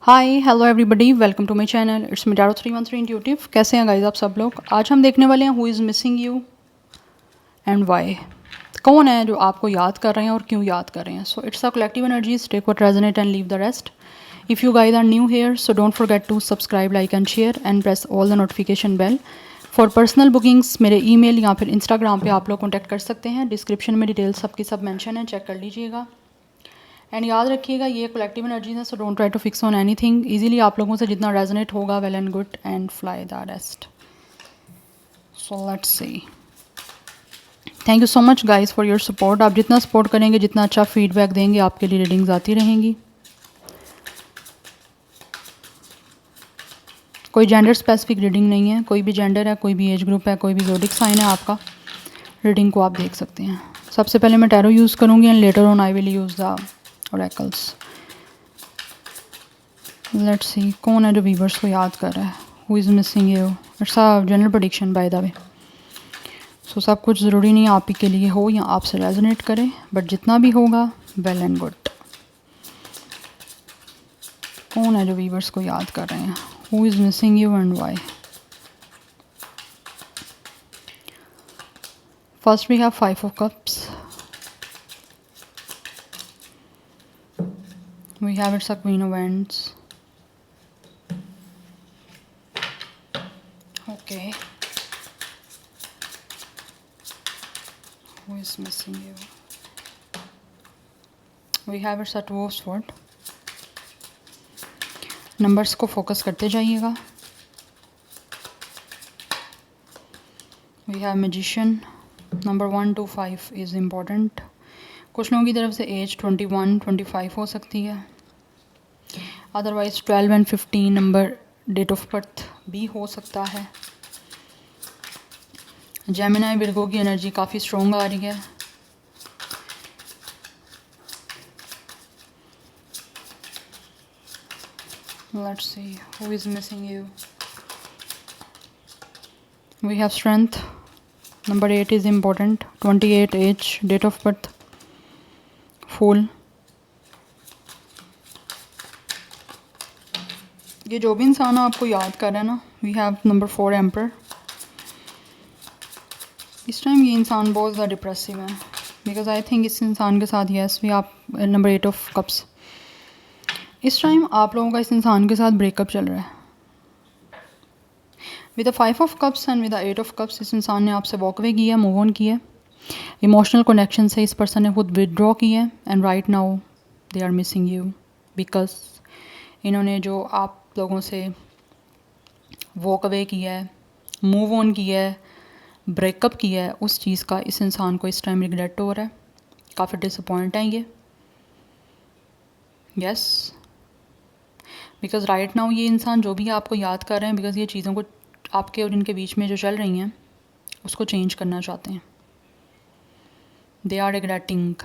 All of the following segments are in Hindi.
Hi hello everybody, welcome to my channel. It's me Taro 313 intuitive. कैसे हैं गाइस आप सब लोग? आज हम देखने वाले हैं who is missing you and why. कौन है जो आपको याद कर रहे हैं और क्यों याद कर रहे हैं? So it's a collective energies, take what resonate and leave the rest. If you guys are new here so don't forget to subscribe, like and share and press all the notification bell. For personal bookings मेरे ईमेल या फिर इंस्टाग्राम पे आप लोग कॉन्टैक्ट कर सकते हैं। डिस्क्रिप्शन में डिटेल्स सबकी सब मेंशन है, चेक कर लीजिएगा। एंड याद रखिएगा ये कलेक्टिव एनर्जीज है, so don't try to fix on anything. Easily आप लोगों से जितना रेजोनेट होगा well and good, and fly the rest. So let's see. Thank you so much guys for your support. आप जितना सपोर्ट करेंगे, जितना अच्छा फीडबैक देंगे, आपके लिए रीडिंग्स आती रहेंगी। कोई जेंडर स्पेसिफिक रीडिंग नहीं है, कोई भी जेंडर है, कोई भी एज ग्रुप है, कोई भी ज़ोडिक साइन है आपका, रीडिंग को आप देख सकते हैं। सबसे पहले मैं टैरो यूज़ करूँगी and later on I will use the oracles. Let's see कौन है जो वीवर्स को याद कर रहा है। Who is missing you. It's a general prediction by the way. So सब कुछ ज़रूरी नहीं आप ही के लिए हो या आपसे रेजोनेट करे, बट जितना भी होगा वेल एंड गुड। कौन है जो वीवर्स को याद कर रहे हैं? Who is missing you and why. First we have 5 of cups. We have it's a queen of wands. Okay. Who is missing you? We have it at Wolf's Sword. Numbers को फोकस करते जाइएगा। We have Magician. Number 1 to 5 is important. कुछ लोगों की तरफ से एज 21, 25 हो सकती है। Otherwise 12 and 15 number date of birth भी हो सकता है। जेमिनी विर्गो की एनर्जी काफ़ी स्ट्रॉन्ग आ रही है। Let's see who is missing you. We have strength. Number 8 is important. 28 age, date of birth. Fool. ये जो भी इंसान आपको याद कर रहा है ना, we have number 4 emperor. इस टाइम ये इंसान बहुत ज़्यादा डिप्रेसिव है, बिकॉज आई थिंक इस इंसान के साथ यस वी आप नंबर 8 ऑफ कप्स। इस टाइम आप लोगों का इस इंसान के साथ ब्रेकअप चल रहा है। With the 5 of cups and with the 8 of cups इस इंसान ने आपसे वॉक अवे किया, मूव ऑन किया। इमोशनल कनेक्शन से इस पर्सन ने खुद विदड्रॉ किया and right now they are missing you, because इन्होंने जो आप लोगों से वॉक अवे किया है, मूव ऑन किया है, ब्रेकअप किया है, उस चीज़ का इस इंसान को इस टाइम रिग्रेट हो रहा है। काफ़ी डिसअपॉइंट है ये। यस, बिकॉज राइट नाउ ये इंसान जो भी आपको याद कर रहे हैं, बिकॉज ये चीज़ों को आपके और इनके बीच में जो चल रही हैं उसको चेंज करना चाहते हैं। They are regretting.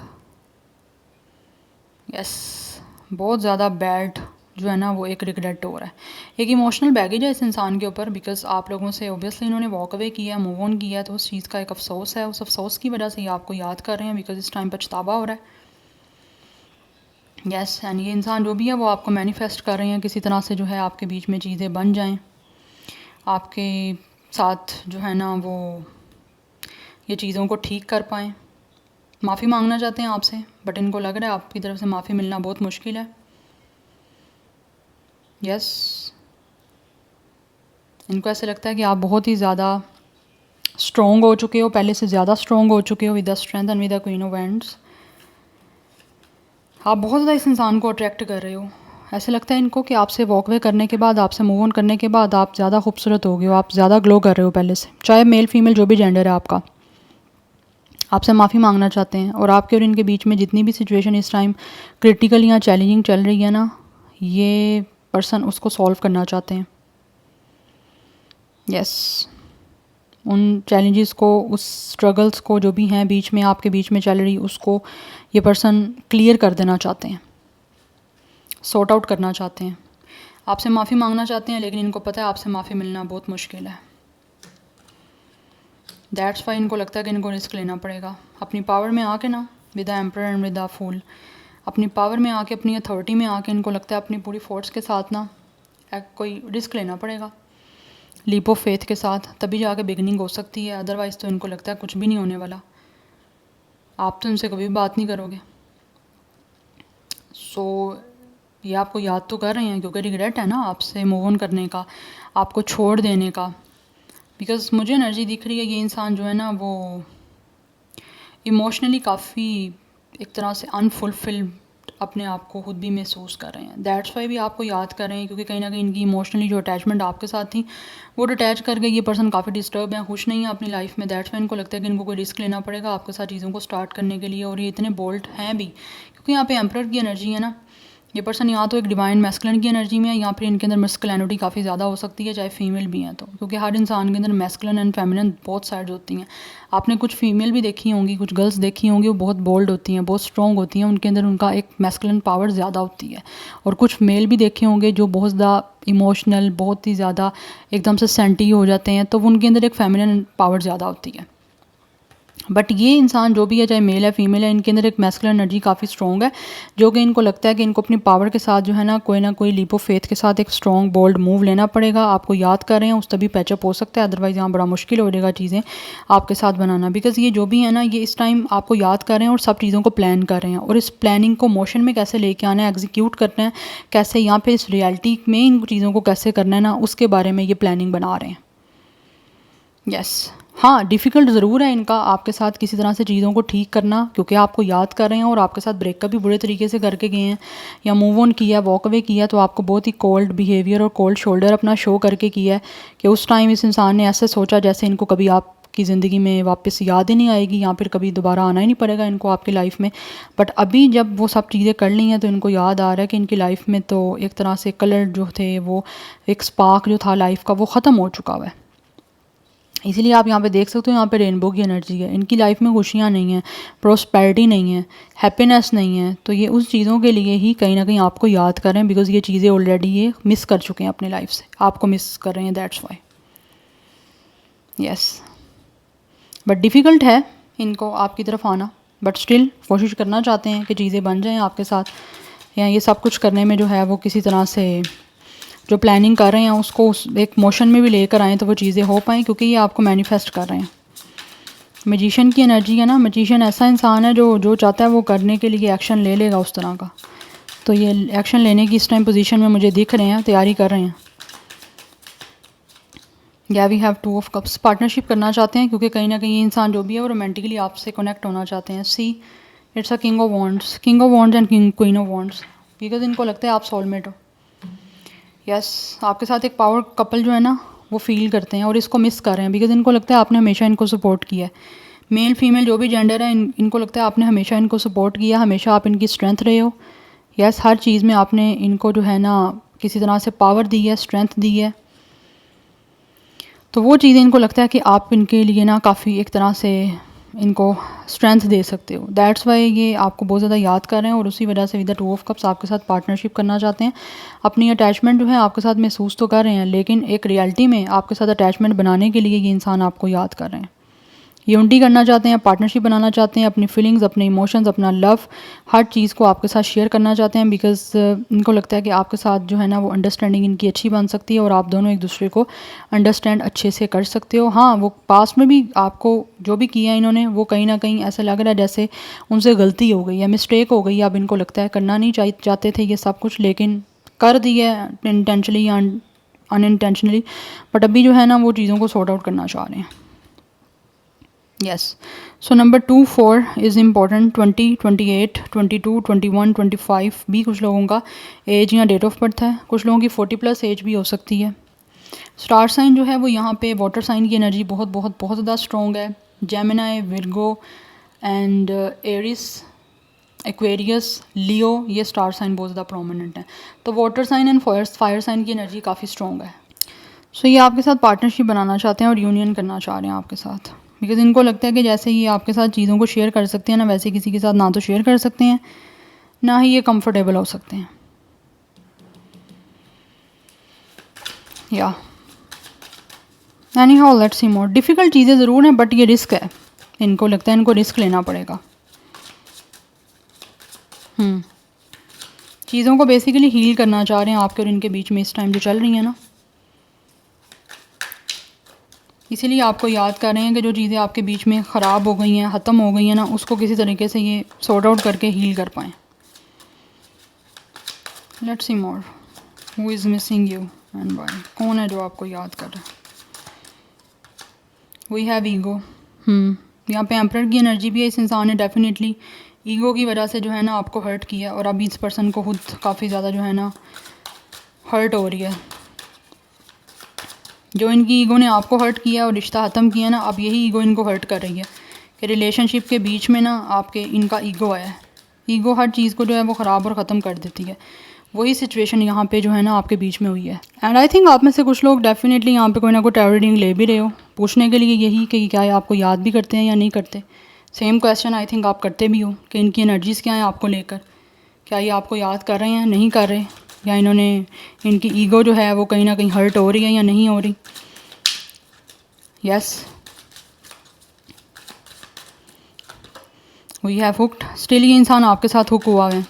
यस, बहुत ज़्यादा बैड जो है ना वो एक रिग्रेट हो रहा है। एक इमोशनल बैगेज है इस इंसान के ऊपर, बिकॉज आप लोगों से ओबियसली इन्होंने वॉक अवे किया, मूव ऑन किया, तो उस चीज़ का एक अफसोस है। उस अफसोस की वजह से ये आपको याद कर रहे हैं, बिकॉज इस टाइम पछतावा हो रहा है। यस, एंड ये इंसान जो भी है वो आपको मैनिफेस्ट कर रहे हैं किसी तरह से जो है आपके बीच में चीज़ें बन जाएं, आपके साथ जो है ना वो ये चीज़ों को ठीक कर पाएँ। माफ़ी मांगना चाहते हैं आपसे, बट इनको लग रहा है आपकी तरफ से माफ़ी मिलना बहुत मुश्किल है। यस, इनको ऐसे लगता है कि आप बहुत ही ज़्यादा स्ट्रॉन्ग हो चुके हो, पहले से ज़्यादा स्ट्रॉन्ग हो चुके हो with the strength and with the queen of wands. आप बहुत ज़्यादा इस इंसान को अट्रैक्ट कर रहे हो। ऐसे लगता है इनको कि आपसे वॉकवे करने के बाद, आपसे मूव ऑन करने के बाद आप ज़्यादा खूबसूरत हो गए हो, आप ज़्यादा ग्लो कर रहे हो पहले से। चाहे मेल फीमेल जो भी जेंडर है आपका, आपसे माफ़ी मांगना चाहते हैं। और आपके और इनके बीच में जितनी भी सिचुएशन इस टाइम क्रिटिकल या चैलेंजिंग चल रही है ना, ये पर्सन उसको सॉल्व करना चाहते हैं। यस, उन चैलेंजेस को, उस स्ट्रगल्स को जो भी हैं बीच में आपके बीच में चल रही, उसको ये पर्सन क्लियर कर देना चाहते हैं, सॉर्ट आउट करना चाहते हैं। आपसे माफ़ी मांगना चाहते हैं, लेकिन इनको पता है आपसे माफ़ी मिलना बहुत मुश्किल है। दैट्स वाई इनको लगता है कि इनको रिस्क लेना पड़ेगा। अपनी पावर में आके ना, with the emperor and with the fool, अपनी पावर में आके, अपनी अथॉरिटी में आके इनको लगता है अपनी पूरी फोर्स के साथ ना कोई रिस्क लेना पड़ेगा, लीप ऑफ फेथ के साथ, तभी जाके बिगनिंग हो सकती है। अदरवाइज़ तो इनको लगता है कुछ भी नहीं होने वाला, आप तो इनसे कभी बात नहीं करोगे। सो ये आपको याद तो कर रहे हैं क्योंकि रिग्रेट है ना आपसे मूव ऑन करने का, आपको छोड़ देने का। बिकॉज़ मुझे एनर्जी दिख रही है ये इंसान जो है ना वो इमोशनली काफ़ी एक तरह से अनफुलफिल्ड अपने आप को खुद भी महसूस कर रहे हैं। दैट्स वाई भी आपको याद कर रहे हैं क्योंकि कहीं ना कहीं इनकी इमोशनली जो अटैचमेंट आपके साथ थी वो डिटैच कर गई। ये पर्सन काफ़ी डिस्टर्ब है, खुश नहीं है अपनी लाइफ में। दैट्स वाई इनको लगता है कि इनको कोई रिस्क लेना पड़ेगा आपके साथ चीज़ों को स्टार्ट करने के लिए, और ये इतने बोल्ड हैं भी क्योंकि यहाँ पे एम्परर की एनर्जी है ना। ये पर्सन या तो एक डिवाइन मैस्कुलिन की एनर्जी में है या फिर इनके अंदर मैस्कुलिनिटी काफ़ी ज़्यादा हो सकती है, चाहे फीमेल भी हैं तो, क्योंकि हर इंसान के अंदर मैस्कुलिन एंड फेमिनिन बहुत साइड्स होती हैं। आपने कुछ फीमेल भी देखी होंगी, कुछ गर्ल्स देखी होंगी, वो बहुत बोल्ड होती हैं, बहुत स्ट्रॉन्ग होती हैं, उनके अंदर उनका एक मैस्कुलिन पावर ज़्यादा होती है। और कुछ मेल भी देखे होंगे जो बहुत ज़्यादा इमोशनल, बहुत ही ज़्यादा एकदम से सेंटी हो जाते हैं, तो उनके अंदर एक फेमिनिन पावर ज़्यादा होती है। बट ये इंसान जो भी है, चाहे मेल है फीमेल है, इनके अंदर एक मैस्कुलिन एनर्जी काफ़ी स्ट्रॉन्ग है, जो कि इनको लगता है कि इनको अपनी पावर के साथ जो है ना कोई लीप ऑफ फेथ के साथ एक स्ट्रॉन्ग बोल्ड मूव लेना पड़ेगा। आपको याद कर रहे हैं उस तभी पैचअप हो सकता है, अदरवाइज़ यहाँ बड़ा मुश्किल हो जाएगा चीज़ें आपके साथ बनाना। बिकॉज़ ये जो भी है ना ये इस टाइम आपको याद कर रहे हैं और सब चीज़ों को प्लान कर रहे हैं, और इस प्लानिंग को मोशन में कैसे लेके आना है, एग्जीक्यूट करना है कैसे, यहाँ पे इस रियलिटी में इन चीज़ों को कैसे करना है ना, उसके बारे में ये प्लानिंग बना रहे हैं। यस हाँ, डिफ़िकल्ट ज़रूर है इनका आपके साथ किसी तरह से चीज़ों को ठीक करना, क्योंकि आपको याद कर रहे हैं और आपके साथ ब्रेकअप भी बुरे तरीके से करके गए हैं, या मूव ऑन किया, वॉक अवे किया, तो आपको बहुत ही कोल्ड बिहेवियर और कोल्ड शोल्डर अपना शो करके किया है कि उस टाइम इस इंसान ने ऐसे सोचा जैसे इनको कभी आपकी ज़िंदगी में वापस याद ही नहीं आएगी, या फिर कभी दोबारा आना ही नहीं पड़ेगा इनको आपकी लाइफ में। बट अभी जब वो सब चीज़ें कर ली हैं तो इनको याद आ रहा है कि इनकी लाइफ में तो एक तरह से कलर जो थे, वो एक स्पार्क जो था लाइफ का, वो ख़त्म हो चुका हुआ है। इसीलिए आप यहाँ पे देख सकते हो, यहाँ पे रेनबो की एनर्जी है। इनकी लाइफ में खुशियाँ नहीं हैं, प्रोस्पेरिटी नहीं है, हैप्पीनेस नहीं है, तो ये उस चीज़ों के लिए ही कहीं ना कहीं आपको याद कर रहे हैं, बिकॉज ये चीज़ें ऑलरेडी ये मिस कर चुके हैं अपनी लाइफ से, आपको मिस कर रहे हैं, that's why. Yes but difficult है इनको आपकी तरफ आना, बट स्टिल कोशिश करना चाहते हैं कि चीज़ें बन जाएँ आपके साथ, या ये सब कुछ करने में जो है वो किसी तरह से जो प्लानिंग कर रहे हैं उसको एक मोशन में भी लेकर आएँ तो वो चीज़ें हो पाएँ, क्योंकि ये आपको मैनिफेस्ट कर रहे हैं। मैजिशियन की एनर्जी है ना, मैजिशियन ऐसा इंसान है जो चाहता है वो करने के लिए एक्शन ले लेगा उस तरह का, तो ये एक्शन लेने की इस टाइम पोजीशन में मुझे दिख रहे हैं, तैयारी कर रहे हैं। या we have 2 of cups, partnership करना चाहते हैं, क्योंकि कहीं ना कहीं ये इंसान जो भी है वो रोमांटिकली आपसे कनेक्ट होना चाहते हैं। See it's a king of wands and queen of wands, because इनको लगता है आप सोलमेट हो। यस आपके साथ एक पावर कपल जो है ना वो फील करते हैं और इसको मिस कर रहे हैं, बिकॉज इनको लगता है आपने हमेशा इनको सपोर्ट किया है। मेल फीमेल जो भी जेंडर है, इनको लगता है आपने हमेशा इनको सपोर्ट किया, हमेशा आप इनकी स्ट्रेंथ रहे हो। यस हर चीज़ में आपने इनको जो है ना किसी तरह से पावर दी है, स्ट्रेंथ दी है, तो वो चीज़ें इनको लगता है कि आप इनके लिए ना काफ़ी एक तरह से इनको स्ट्रेंथ दे सकते हो। दैट्स वाई ये आपको बहुत ज़्यादा याद कर रहे हैं, और उसी वजह से विद द 2 ऑफ कप्स आपके साथ पार्टनरशिप करना चाहते हैं। अपनी अटैचमेंट जो है आपके साथ महसूस तो कर रहे हैं, लेकिन एक रियलिटी में आपके साथ अटैचमेंट बनाने के लिए ये इंसान आपको याद कर रहे हैं। यूनिटी करना चाहते हैं, पार्टनरशिप बनाना चाहते हैं, अपनी फीलिंग्स, अपने इमोशंस, अपना लव, हर चीज़ को आपके साथ शेयर करना चाहते हैं, बिकॉज इनको लगता है कि आपके साथ जो है ना वो अंडरस्टैंडिंग इनकी अच्छी बन सकती है और आप दोनों एक दूसरे को अंडरस्टैंड अच्छे से कर सकते हो। हाँ वो पास्ट में भी आपको जो भी किया इन्होंने वो कहीं ना कहीं ऐसा लग रहा है जैसे उनसे गलती हो गई या मिस्टेक हो गई, अब इनको लगता है करना नहीं चाहते थे ये सब कुछ, लेकिन कर दिया इंटेंशनली या अनइंटेंशनली, बट अभी जो है ना वो चीज़ों को सॉर्ट आउट करना चाह रहे हैं। Yes. So number 2, 4 is important. 20, 28, 22, 21, 25 भी कुछ लोगों का एज या डेट ऑफ बर्थ है, कुछ लोगों की 40+ एज भी हो सकती है। स्टार साइन जो है वो यहाँ पे वाटर साइन की एनर्जी बहुत बहुत बहुत ज़्यादा स्ट्रॉन्ग है। Gemini, Virgo and Aries, Aquarius, Leo, ये स्टार साइन बहुत ज़्यादा प्रोमिनेंट है। तो water sign and fire sign की एनर्जी काफ़ी स्ट्रॉन्ग है। सो ये आपके साथ पार्टनरशिप बनाना चाहते हैं और यूनियन करना चाह रहे हैं आपके साथ, बिकॉज इनको लगता है कि जैसे ये आपके साथ चीज़ों को शेयर कर सकते हैं ना, वैसे किसी के साथ ना तो शेयर कर सकते हैं ना ही ये कंफर्टेबल हो सकते हैं। या any how let's see more. Difficult चीज़ें ज़रूर हैं, बट ये रिस्क है, इनको लगता है इनको रिस्क लेना पड़ेगा। चीज़ों को बेसिकली हील करना चाह रहे हैं आपके और इनके बीच में इस टाइम जो चल रही हैं ना, इसीलिए आपको याद कर रहे हैं कि जो चीज़ें आपके बीच में ख़राब हो गई हैं, ख़त्म हो गई हैं ना, उसको किसी तरीके से ये सॉर्ट आउट करके हील कर पाएँ। Let's see more, who is missing you and why. कौन है जो आपको याद कर रहा है? We have ego. यहाँ पे एम्परर की एनर्जी भी है। इस इंसान ने डेफिनेटली ईगो की वजह से जो है ना आपको हर्ट किया, और अभी इस पर्सन को खुद काफ़ी ज़्यादा जो है ना हर्ट हो रही है। जो इनकी ईगो ने आपको हर्ट किया और रिश्ता ख़त्म किया ना, अब यही ईगो इनको हर्ट कर रही है कि रिलेशनशिप के बीच में ना आपके इनका ईगो आया है। ईगो हर चीज़ को जो है वो ख़राब और ख़त्म कर देती है। वही सिचुएशन यहाँ पे जो है ना आपके बीच में हुई है। एंड आई थिंक आप में से कुछ लोग डेफिनेटली यहाँ पे कोई ना कोई टैरो रीडिंग ले भी रहे हो, पूछने के लिए यही कि क्या आपको याद भी करते हैं या नहीं करते। सेम क्वेश्चन आई थिंक आप करते भी हो कि इनकी एनर्जीज़ क्या हैं आपको लेकर, क्या ये आपको याद कर रहे हैं, नहीं कर रहे, या इन्होंने इनकी ईगो जो है वो कहीं ना कहीं हर्ट हो रही है या नहीं हो रही। Yes, we have hooked. Still ये इंसान आपके साथ हुक हुआ है,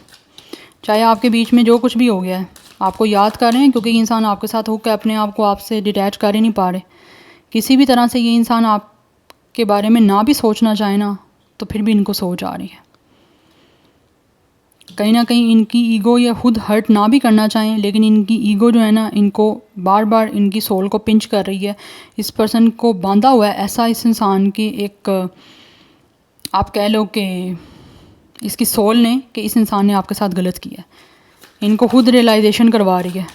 चाहे आपके बीच में जो कुछ भी हो गया है, आपको याद कर रहे हैं क्योंकि ये इंसान आपके साथ हुक है, अपने आप को आपसे डिटैच कर ही नहीं पा रहे। किसी भी तरह से ये इंसान आपके बारे में ना भी सोचना चाहे ना, तो फिर भी इनको सोच आ रही है। कहीं ना कहीं इनकी ईगो या खुद हर्ट ना भी करना चाहें, लेकिन इनकी ईगो जो है ना इनको बार बार इनकी सोल को पिंच कर रही है। इस पर्सन को बांधा हुआ है ऐसा इस इंसान की एक, आप कह लो कि इसकी सोल ने, कि इस इंसान ने आपके साथ गलत किया है। इनको खुद रियलाइजेशन करवा रही है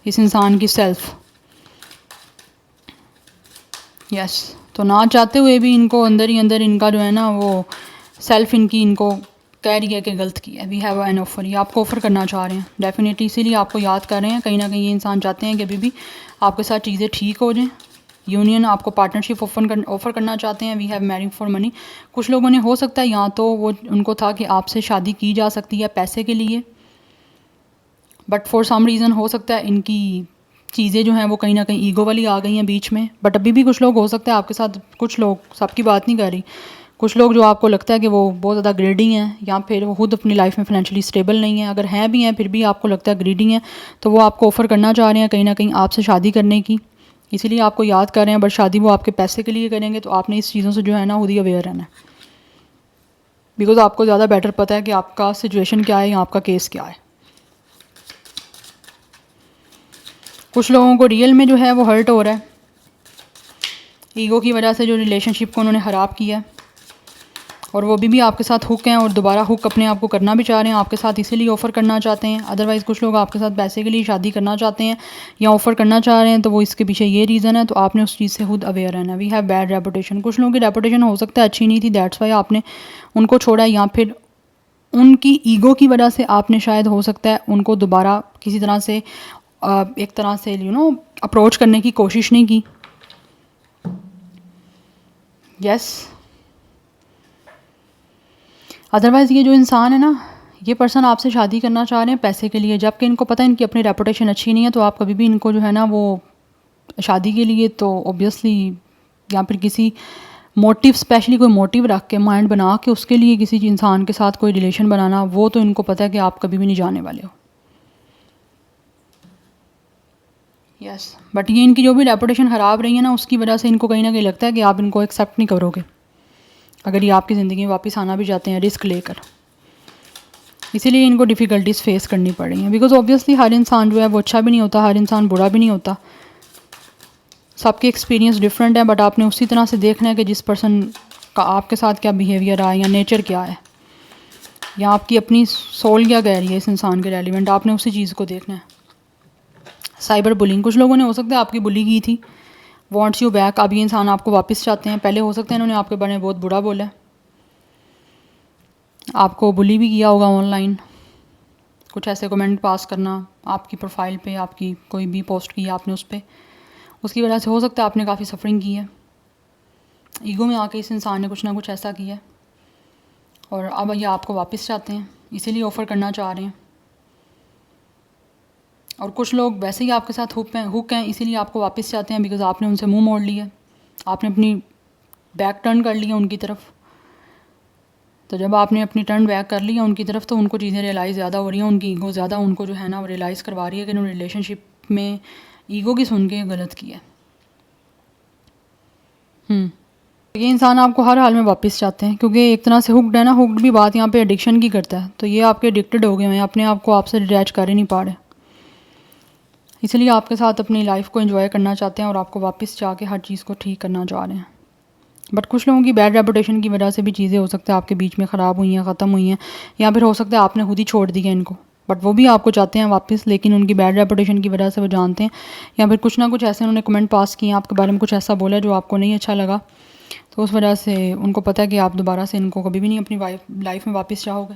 इस इंसान की सेल्फ। यस, तो ना चाहते हुए भी इनको अंदर ही अंदर इनका जो है ना वो सेल्फ इनको कह रही है कि गलत किया है। वी हैव एन ऑफर, ये आपको ऑफ़र करना चाह रहे हैं डेफिनेटली, इसीलिए आपको याद कर रहे हैं। कहीं ना कहीं ये इंसान चाहते हैं कि अभी भी आपके साथ चीज़ें ठीक हो जाएं। यूनियन, आपको पार्टनरशिप ऑफ़र करना चाहते हैं। We have marrying for money. कुछ लोगों ने हो सकता है या तो वो उनको था कि आपसे शादी की जा सकती है पैसे के लिए, बट फॉर सम रीज़न हो सकता है इनकी चीज़ें जो हैं वो कहीं ना कहीं ईगो वाली आ गई हैं बीच में। बट अभी भी कुछ लोग हो सकता है आपके साथ, कुछ लोग, सबकी बात नहीं कर रही, कुछ लोग जो आपको लगता है कि वो बहुत ज़्यादा ग्रीडिंग हैं, या फिर वो खुद अपनी लाइफ में फाइनेंशियली स्टेबल नहीं है। अगर हैं भी हैं फिर भी आपको लगता है ग्रीडिंग है, तो वो आपको ऑफ़र करना चाह रहे हैं कहीं ना कहीं आपसे शादी करने की, इसीलिए आपको याद कर रहे हैं। बट शादी वो आपके पैसे के लिए करेंगे, तो आपने इस चीज़ों से जो है ना खुद ही अवेयर रहना है, बिकॉज आपको ज़्यादा बेटर पता है कि आपका सिचुएशन क्या है या आपका केस क्या है। कुछ लोगों को रियल में जो है वो हर्ट हो रहा है ईगो की वजह से, जो रिलेशनशिप को उन्होंने ख़राब किया है, और वो भी आपके साथ हुक हैं और दोबारा हुक अपने आप को करना भी चाह रहे हैं आपके साथ, इसीलिए ऑफ़र करना चाहते हैं। अदरवाइज़ कुछ लोग आपके साथ पैसे के लिए शादी करना चाहते हैं या ऑफ़र करना चाह रहे हैं, तो वो इसके पीछे ये रीज़न है। तो आपने उस चीज़ से खुद अवेयर रहना। We have bad reputation. कुछ लोगों की रेपुटेशन हो सकता है अच्छी नहीं थी, दैट्स वाई आपने उनको छोड़ा, या फिर उनकी ईगो की वजह से आपने शायद हो सकता है उनको दोबारा किसी तरह से एक तरह से अप्रोच करने की कोशिश नहीं की। यस, अदरवाइज़ ये जो इंसान है ना, ये पर्सन आपसे शादी करना चाह रहे हैं पैसे के लिए, जबकि इनको पता है इनकी अपनी रेपुटेशन अच्छी नहीं है। तो आप कभी भी इनको जो है ना वो शादी के लिए तो ऑब्वियसली, या फिर किसी मोटिव, स्पेशली कोई मोटिव रख के माइंड बना के उसके लिए किसी इंसान के साथ कोई रिलेशन बनाना, वो तो इनको पता है कि आप कभी भी नहीं जाने वाले हो। यस, बट ये इनकी जो भी रेपुटेशन ख़राब रही है ना, उसकी वजह से इनको कहीं ना कहीं लगता है कि आप इनको एक्सेप्ट नहीं करोगे अगर ये आपकी ज़िंदगी में वापस आना भी चाहते हैं रिस्क लेकर। इसीलिए इनको डिफ़िकल्टीज़ फेस करनी पड़ रही हैं, बिकॉज ऑब्वियसली हर इंसान जो है वो अच्छा भी नहीं होता, हर इंसान बुरा भी नहीं होता, सबके एक्सपीरियंस डिफरेंट है। बट आपने उसी तरह से देखना है कि जिस पर्सन का आपके साथ क्या बिहेवियर है या नेचर क्या है, या आपकी अपनी सोल क्या कह रही है इस इंसान के रेलिवेंट, आपने उसी चीज़ को देखना है। साइबर बुलिंग, कुछ लोगों ने हो सकता है आपकी बुली की थी, वांट्स यू बैक। अब ये इंसान आपको वापस चाहते हैं। पहले हो सकता है इन्होंने आपके बारे में बहुत बुरा बोला है, आपको बुली भी किया होगा ऑनलाइन, कुछ ऐसे कमेंट पास करना आपकी प्रोफाइल पे, आपकी कोई भी पोस्ट की आपने उस पर, उसकी वजह से हो सकता है आपने काफ़ी सफरिंग की है। ईगो में आके इस इंसान ने कुछ ना कुछ ऐसा किया है, और अब ये आपको वापस चाहते हैं, इसीलिए ऑफ़र करना चाह रहे हैं। और कुछ लोग वैसे ही आपके साथ हुक हैं, इसीलिए आपको वापस चाहते हैं, बिकॉज आपने उनसे मुंह मोड़ लिया, आपने अपनी बैक टर्न कर लिया उनकी तरफ। तो जब आपने अपनी टर्न बैक कर लिया उनकी तरफ, तो उनको चीज़ें रियलाइज़ ज़्यादा हो रही हैं, उनकी ईगो ज़्यादा उनको जो है ना वो रियलाइज़ करवा रही है कि उन्होंने रिलेशनशिप में ईगो की सुन के गलत किया। ये इंसान आपको हर हाल में वापस चाहते हैं, क्योंकि एक तरह से हुक्ड है ना। हुक्ड भी बात यहाँ पे एडिक्शन की करता है, तो ये आपके एडिक्टेड हो गए हैं, अपने आप को आपसे डिटैच कर ही नहीं पा रहे, इसलिए आपके साथ अपनी लाइफ को एंजॉय करना चाहते हैं और आपको वापस चाह के हर चीज़ को ठीक करना चाह रहे हैं। बट कुछ लोगों की बैड रेपुटेशन की वजह से भी चीज़ें हो सकता है आपके बीच में ख़राब हुई हैं, ख़त्म हुई हैं, या फिर हो सकता है आपने खुद ही छोड़ दिया इनको, बट वो भी आपको चाहते हैं वापस, लेकिन उनकी बैड रेपुटेशन की वजह से वो जानते हैं, या फिर कुछ ना कुछ ऐसे उन्होंने कमेंट पास किए आपके बारे में, कुछ ऐसा बोला जो आपको नहीं अच्छा लगा, तो उस वजह से उनको पता है कि आप दोबारा से इनको कभी भी नहीं अपनी लाइफ में वापस चाहोगे।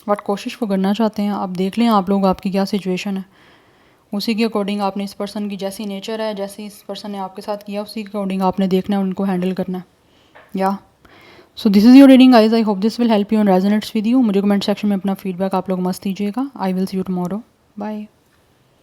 बट कोशिश वो करना चाहते हैं। आप देख लें आप लोग आपकी क्या सिचुएशन है, उसी के अकॉर्डिंग आपने इस पर्सन की जैसी नेचर है, जैसे इस पर्सन ने आपके साथ किया, उसी के अकॉर्डिंग आपने देखना है, उनको हैंडल करना है। या so this is your reading guys. I hope this will help you and resonates with you. मुझे कमेंट सेक्शन में अपना फीडबैक आप लोग मस्त दीजिएगा। I will see you tomorrow. Bye.